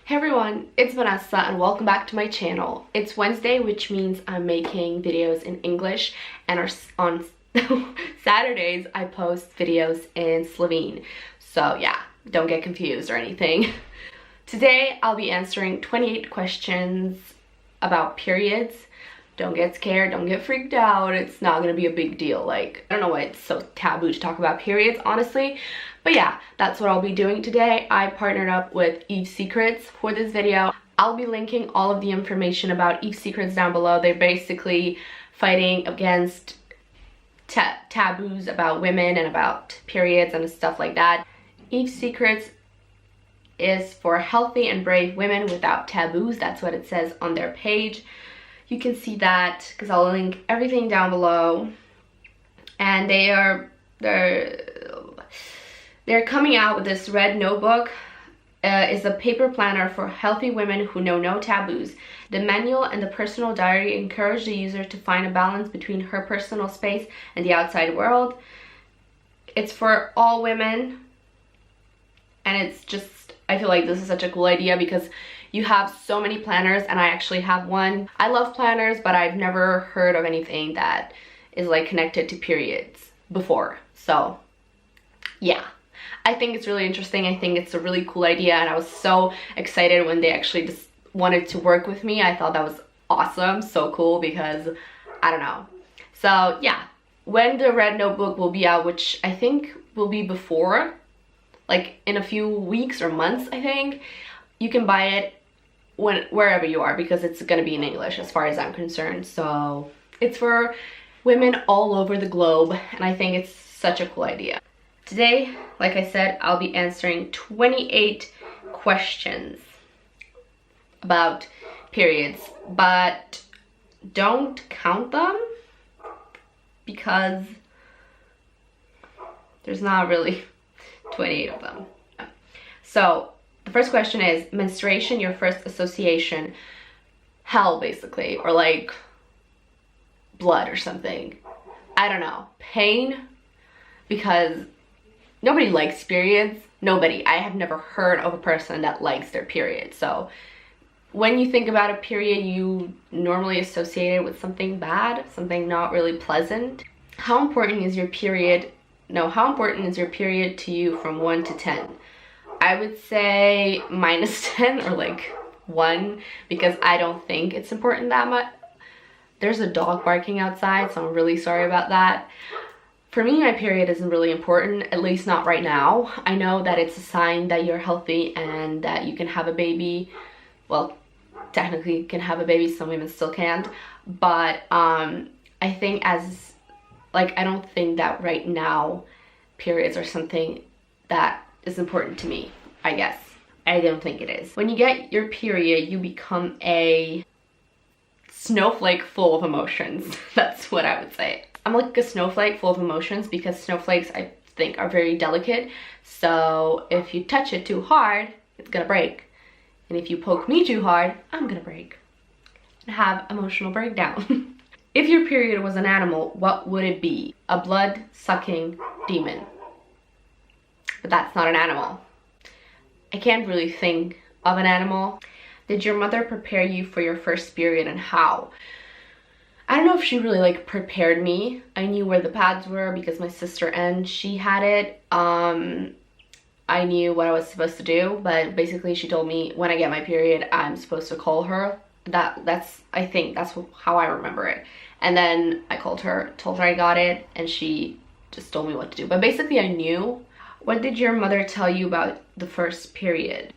Hey everyone, it's Vanessa and welcome back to my channel. It's Wednesday, which means I'm making videos in English, and on Saturdays I post videos in Slovene. So yeah, don't get confused or anything. Today I'll be answering 28 questions about periods. Don't get scared, don't get freaked out. It's not gonna be a big deal. Like, I don't know why it's so taboo to talk about periods, honestly. But yeah, that's what I'll be doing today. I partnered up with Eve Secrets for this video. I'll be linking all of the information about Eve Secrets down below. They're basically fighting against taboos about women and about periods and stuff like that. Eve Secrets is for healthy and brave women without taboos. That's what it says on their page. You can see that because I'll link everything down below. And they're coming out with this red notebook. It's a paper planner for healthy women who know no taboos. The manual and the personal diary encourage the user to find a balance between her personal space and the outside world. It's for all women, and it's just, I feel like this is such a cool idea because you have so many planners, and I actually have one. I love planners, but I've never heard of anything that is like connected to periods before. So yeah, I think it's really interesting. I think it's a really cool idea, and I was so excited when they actually just wanted to work with me. I thought that was awesome, so cool, because I don't know. So yeah, when the red notebook will be out, which I think will be before, like in a few weeks or months, I think, you can buy it wherever you are, because it's gonna be in English as far as I'm concerned. So it's for women all over the globe, and I think it's such a cool idea. Today, like I said, I'll be answering 28 questions about periods, but don't count them because there's not really 28 of them. So the first question is, menstruation, your first association? Hell, basically, or like blood or something. I don't know. Pain, because nobody likes periods. Nobody. I have never heard of a person that likes their period. So when you think about a period, you normally associate it with something bad, something not really pleasant. How important is your period? No, how important is your period to you from 1 to 10? I would say -10 or like 1, because I don't think it's important that much. There's a dog barking outside, so I'm really sorry about that. For me, my period isn't really important, at least not right now. I know that it's a sign that you're healthy and that you can have a baby. Well, technically you can have a baby, some women still can't. But I think I don't think that right now periods are something that is important to me, I guess. I don't think it is. When you get your period, you become a snowflake full of emotions. That's what I would say. I'm like a snowflake full of emotions because snowflakes, I think, are very delicate. So if you touch it too hard, it's gonna break. And if you poke me too hard, I'm gonna break and have emotional breakdown. If your period was an animal, what would it be? A blood-sucking demon. But that's not an animal. I can't really think of an animal. Did your mother prepare you for your first period, and how? I don't know if she really like prepared me. I knew where the pads were because my sister and she had it. I knew what I was supposed to do, but basically she told me when I get my period, I'm supposed to call her. I think that's how I remember it. And then I called her, told her I got it, and she just told me what to do. But basically I knew. What did your mother tell you about the first period?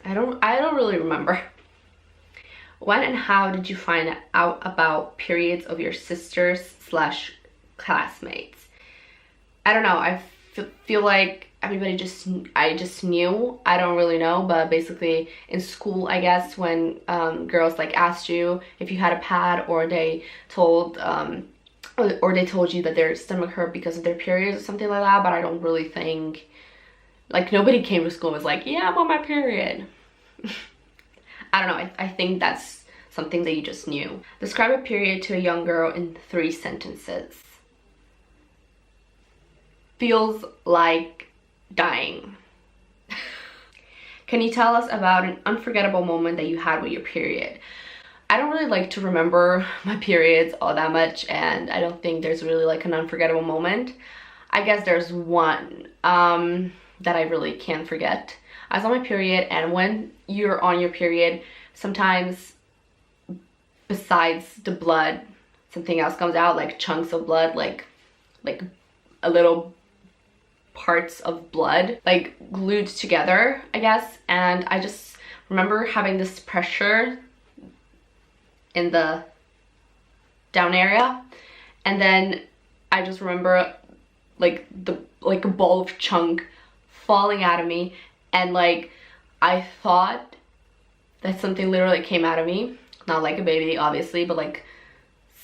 I don't really remember. When and how did you find out about periods of your sisters/classmates? I don't know. I feel like I just knew. I don't really know, but basically in school, I guess, when girls like asked you if you had a pad, or they told you that their stomach hurt because of their periods or something like that. But I don't really think, like, nobody came to school and was like, yeah, I'm on my period. I don't know. I think that's something that you just knew. Describe a period to a young girl in 3 sentences. Feels like dying. Can you tell us about an unforgettable moment that you had with your period? I don't really like to remember my periods all that much, and I don't think there's really like an unforgettable moment. I guess there's one that I really can't forget. I was on my period, and when you're on your period, sometimes besides the blood, something else comes out, like chunks of blood, like a little parts of blood, like glued together, I guess. And I just remember having this pressure in the down area, and then I just remember like a ball of chunk falling out of me, and like I thought that something literally came out of me, not like a baby obviously, but like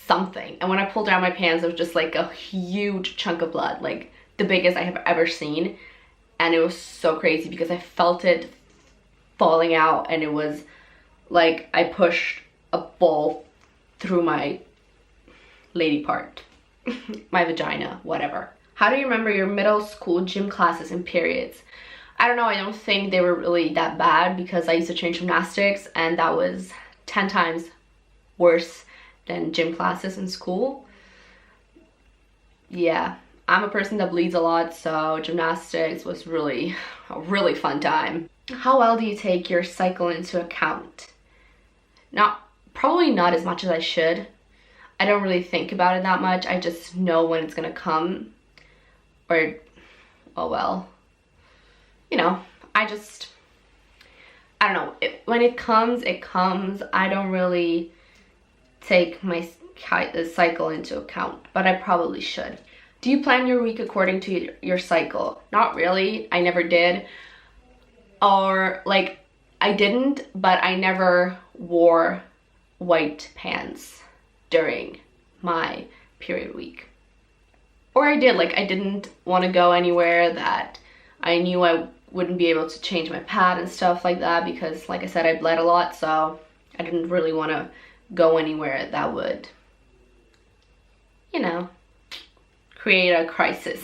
something. And when I pulled down my pants, it was just like a huge chunk of blood, like the biggest I have ever seen. And it was so crazy because I felt it falling out, and it was like I pushed a ball through my lady part, my vagina, whatever. How do you remember your middle school gym classes and periods? I don't know, I don't think they were really that bad because I used to train gymnastics, and that was 10 times worse than gym classes in school. Yeah, I'm a person that bleeds a lot, so gymnastics was really a really fun time. How well do you take your cycle into account? Probably not as much as I should. I don't really think about it that much. I just know when it's gonna come, or, oh well, you know, I don't know. When it comes, it comes. I don't really take my cycle into account, but I probably should. Do you plan your week according to your cycle? Not really. I never did. Or like, I didn't, but I never wore white pants during my period week. Or I did, like I didn't want to go anywhere that I knew I wouldn't be able to change my pad and stuff like that, because like I said, I bled a lot, so I didn't really want to go anywhere that would, you know, create a crisis.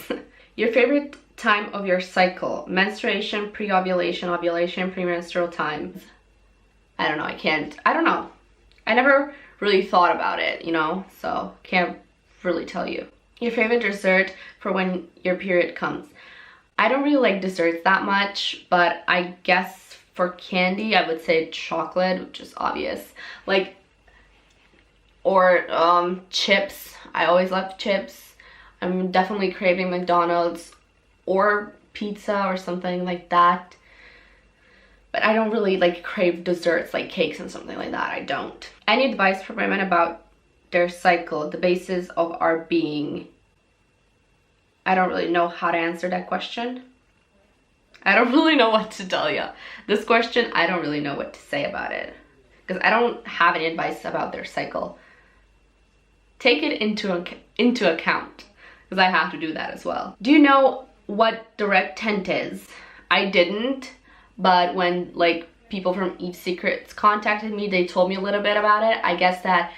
Your favorite time of your cycle? Menstruation, pre-ovulation, ovulation, premenstrual times. I don't know, I don't know. I never really thought about it, you know, so can't really tell you. Your favorite dessert for when your period comes? I don't really like desserts that much, but I guess for candy, I would say chocolate, which is obvious. Like, or chips. I always love chips. I'm definitely craving McDonald's or pizza or something like that. But I don't really like crave desserts like cakes and something like that. I don't. Any advice for women about their cycle, the basis of our being? I don't really know how to answer that question. I don't really know what to tell you. This question, I don't really know what to say about it, because I don't have any advice about their cycle. Take it into account, because I have to do that as well. Do you know what direct tent is? I didn't, but when like people from Eve's Secrets contacted me, they told me a little bit about it. I guess that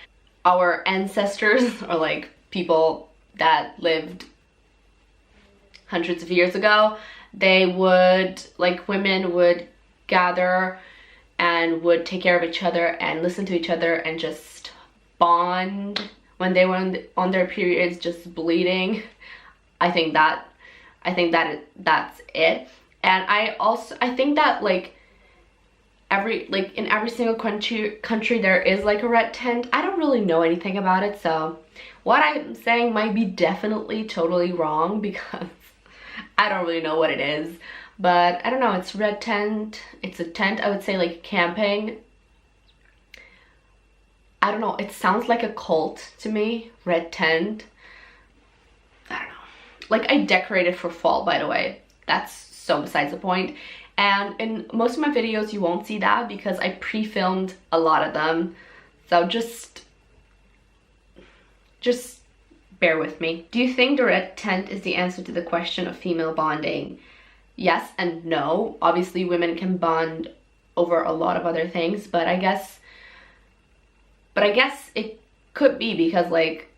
our ancestors, or like people that lived hundreds of years ago, they would, like, women would gather and would take care of each other and listen to each other and just bond when they were on their periods, just bleeding. I think that's it. And I think that like in every single country there is like a red tent. I don't really know anything about it, so what I'm saying might be definitely totally wrong, because I don't really know what it is. But I don't know, it's red tent, it's a tent, I would say like camping. I don't know, it sounds like a cult to me, red tent. I don't know. Like, I decorated for fall, by the way. That's so besides the point. And in most of my videos you won't see that because I pre-filmed a lot of them. So just bear with me. Do you think the red tent is the answer to the question of female bonding? Yes and no. Obviously women can bond over a lot of other things, but I guess it could be, because like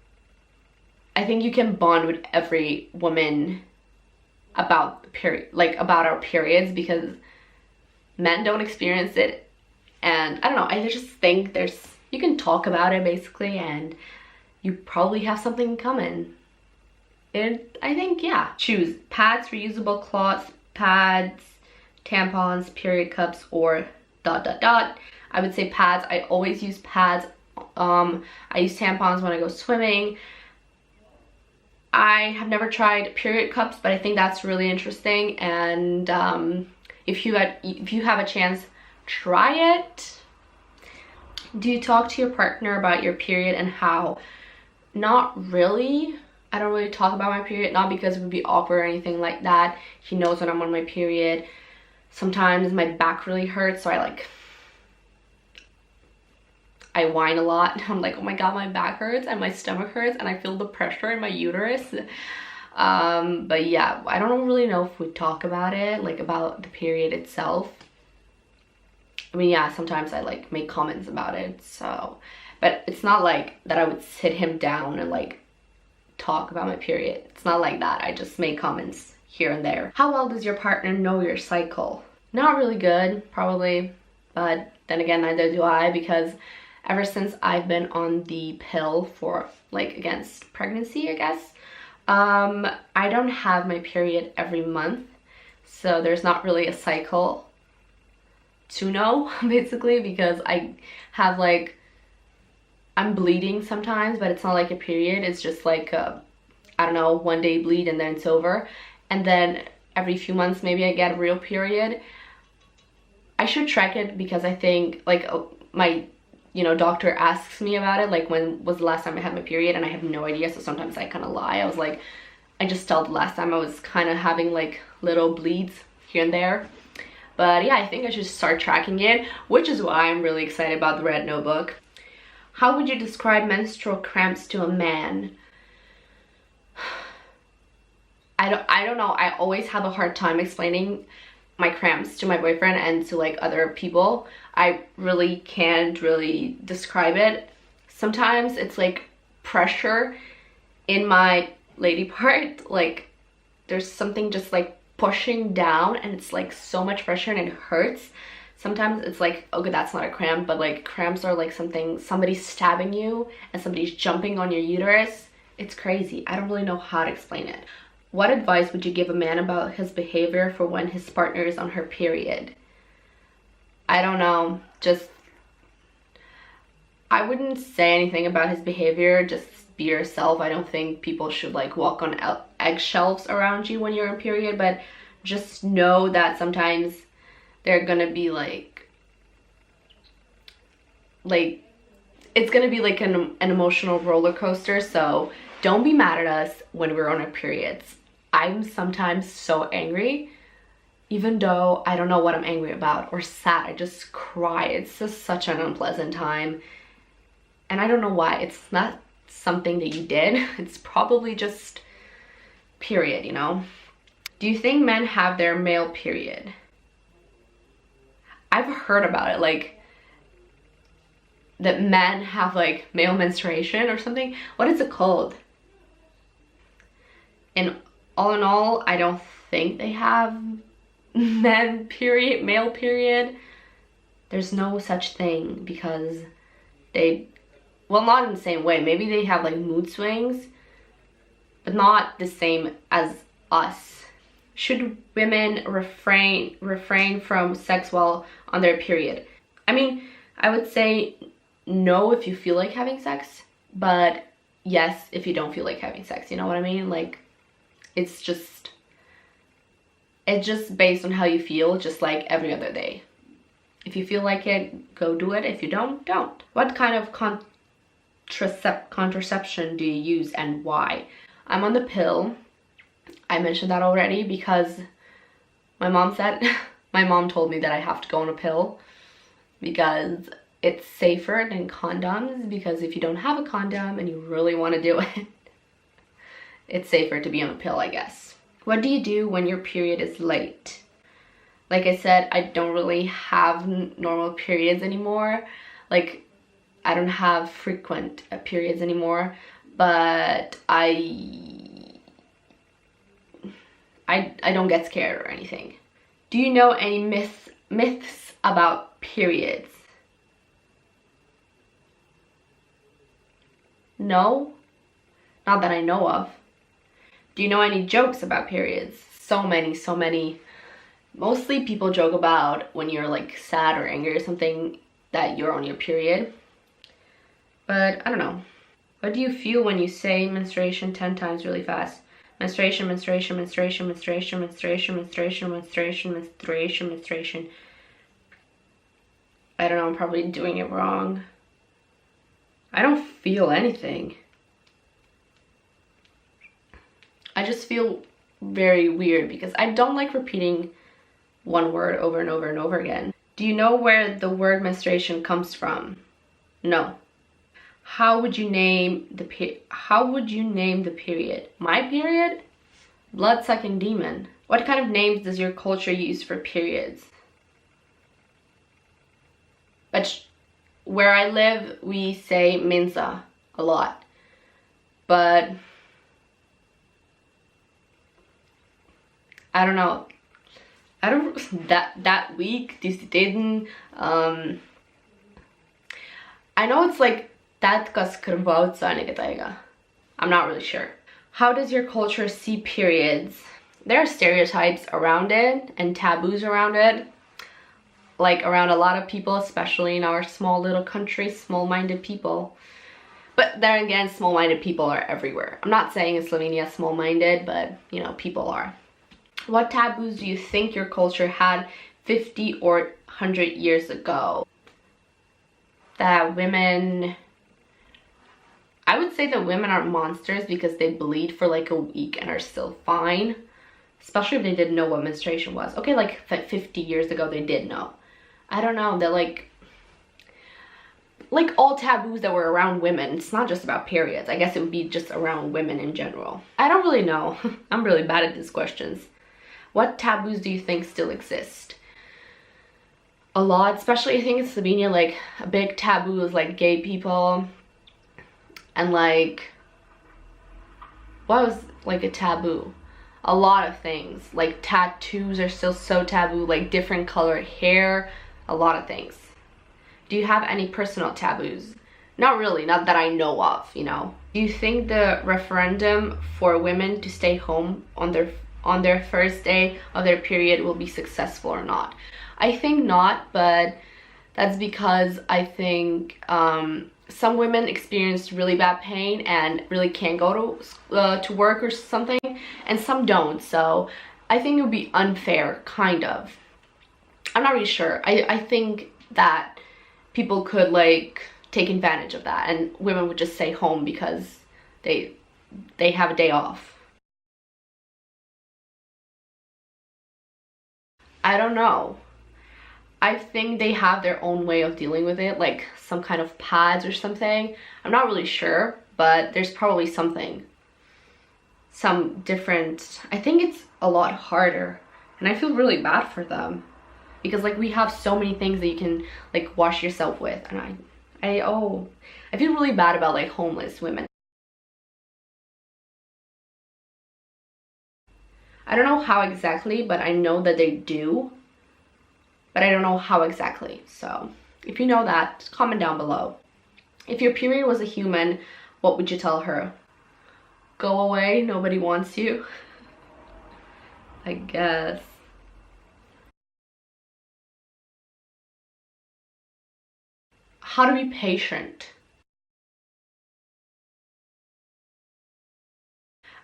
I think you can bond with every woman about our periods, because men don't experience it. And I don't know, I just think you can talk about it basically, and you probably have something in common. And I think, yeah. Choose pads, reusable cloths, pads, tampons, period cups, or ... I would say pads. I always use pads. I use tampons when I go swimming. I have never tried period cups, but I think that's really interesting. And if you have a chance, try it. Do you talk to your partner about your period and how? Not really. I don't really talk about my period, not because it would be awkward or anything like that. He knows when I'm on my period. Sometimes my back really hurts, so I whine a lot. I'm like, oh my god, my back hurts and my stomach hurts and I feel the pressure in my uterus. But yeah, I don't really know if we talk about it, like about the period itself. I mean, yeah, sometimes I like make comments about it, so, but it's not like that I would sit him down and like talk about my period. It's not like that. I just make comments here and there. How well does your partner know your cycle? Not really good, probably, but then again, neither do I, because ever since I've been on the pill for like against pregnancy, I guess, I don't have my period every month, so there's not really a cycle to know basically, because I have like, I'm bleeding sometimes, but it's not like a period. It's just like a, I don't know, 1 day bleed and then it's over. And then every few months maybe I get a real period. I should track it, because I think like my, you know, doctor asks me about it, like when was the last time I had my period, and I have no idea, so sometimes I kind of lie. I was like, I just tell the last time I was kind of having like little bleeds here and there. But yeah, I think I should start tracking it, which is why I'm really excited about the red notebook. How would you describe menstrual cramps to a man? I don't know. I always have a hard time explaining my cramps to my boyfriend and to like other people. I really can't really describe it. Sometimes it's like pressure in my lady part, like there's something just like pushing down and it's like so much pressure and it hurts. Sometimes it's like, okay, that's not a cramp, but like cramps are like somebody's stabbing you and somebody's jumping on your uterus. It's crazy. I don't really know how to explain it. What advice would you give a man about his behavior for when his partner is on her period? I don't know. Just, I wouldn't say anything about his behavior. Just be yourself. I don't think people should like walk on eggshells around you when you're on period, but just know that sometimes they're gonna be like it's gonna be like an emotional roller coaster. So don't be mad at us when we're on our periods. I'm sometimes so angry, even though I don't know what I'm angry about or sad. I just cry. It's just such an unpleasant time, and I don't know why. It's not something that you did. It's probably just period, you know. Do you think men have their male period? I've heard about it, like that men have like male menstruation or something. What is it called? And all in all, I don't think they have male period. There's no such thing, because they, well, not in the same way. Maybe they have like mood swings, but not the same as us. Should women refrain from sex while on their period? I mean, I would say no if you feel like having sex, but yes if you don't feel like having sex. You know what I mean? Like, it's just based on how you feel, just like every other day. If you feel like it, go do it. If you don't, don't. What kind of contraception do you use and why? I'm on the pill. I mentioned that already because my mom told me that I have to go on a pill because it's safer than condoms, because if you don't have a condom and you really want to do it, it's safer to be on a pill, I guess. What do you do when your period is late? Like I said, I don't really have normal periods anymore. Like, I don't have frequent periods anymore, but I don't get scared or anything. Do you know any myths about periods. No, not that I know of. Do you know any jokes about periods? So many, so many. Mostly people joke about when you're like sad or angry or something that you're on your period. But I don't know. What do you feel when you say menstruation 10 times really fast? Menstruation, menstruation, menstruation, menstruation, menstruation, menstruation, menstruation, menstruation, menstruation. I don't know, I'm probably doing it wrong. I don't feel anything. I just feel very weird because I don't like repeating one word over and over and over again. Do you know where the word menstruation comes from? No. How would you name the period? My period? Blood-sucking demon. What kind of names does your culture use for periods? But where I live, we say mensa a lot. But I don't know. That week, I know it's like tatka s krvavca nekaj tega. I'm not really sure. How does your culture see periods? There are stereotypes around it and taboos around it. Like around a lot of people, especially in our small little country, small-minded people. But then again, small-minded people are everywhere. I'm not saying in Slovenia small-minded, but you know, people are. What taboos do you think your culture had 50 or 100 years ago? That women... I would say that women are monsters because they bleed for like a week and are still fine. Especially if they didn't know what menstruation was. Okay, like 50 years ago they did know. I don't know, they're like all taboos that were around women. It's not just about periods. I guess it would be just around women in general. I don't really know. I'm really bad at these questions. What taboos do you think still exist? A lot, especially I think in Slovenia, like a big taboo is like gay people. And like, what was like a taboo? A lot of things. Like tattoos are still so taboo, like different colored hair, a lot of things. Do you have any personal taboos? Not really, not that I know of, you know. Do you think the referendum for women to stay home on their first day of their period will be successful or not? I think not, but that's because I think some women experience really bad pain and really can't go to work or something, and some don't. So I think it would be unfair, kind of. I'm not really sure. I think that people could like take advantage of that and women would just stay home because they have a day off. I don't know. I think they have their own way of dealing with it, like some kind of pads or something. I'm not really sure, but there's probably something. Some different... I think it's a lot harder. And I feel really bad for them. Because like we have so many things that you can like wash yourself with. And I feel really bad about like homeless women. I don't know how exactly, but I know that they do. But I don't know how exactly. So if you know that, comment down below. If your period was a human, what would you tell her? Go away, nobody wants you. I guess. How to be patient.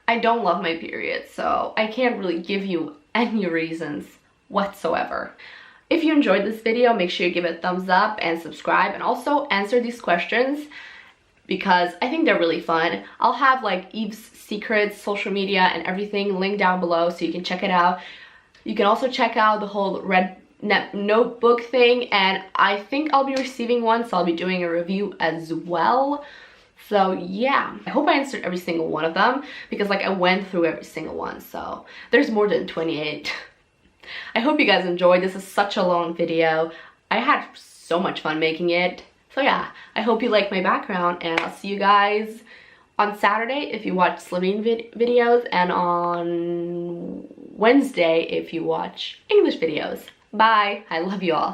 I don't love my period, so I can't really give you any reasons whatsoever. If you enjoyed this video, make sure you give it a thumbs up and subscribe, and also answer these questions because I think they're really fun. I'll have like Eve's secrets, social media, and everything linked down below so you can check it out. You can also check out the whole red notebook thing, and I think I'll be receiving one, so I'll be doing a review as well. So yeah, I hope I answered every single one of them because like I went through every single one, so there's more than 28. I hope you guys enjoyed. This is such a long video. I had so much fun making it. So yeah, I hope you like my background, and I'll see you guys on Saturday if you watch Slovene videos, and on Wednesday if you watch English videos. Bye. I love you all.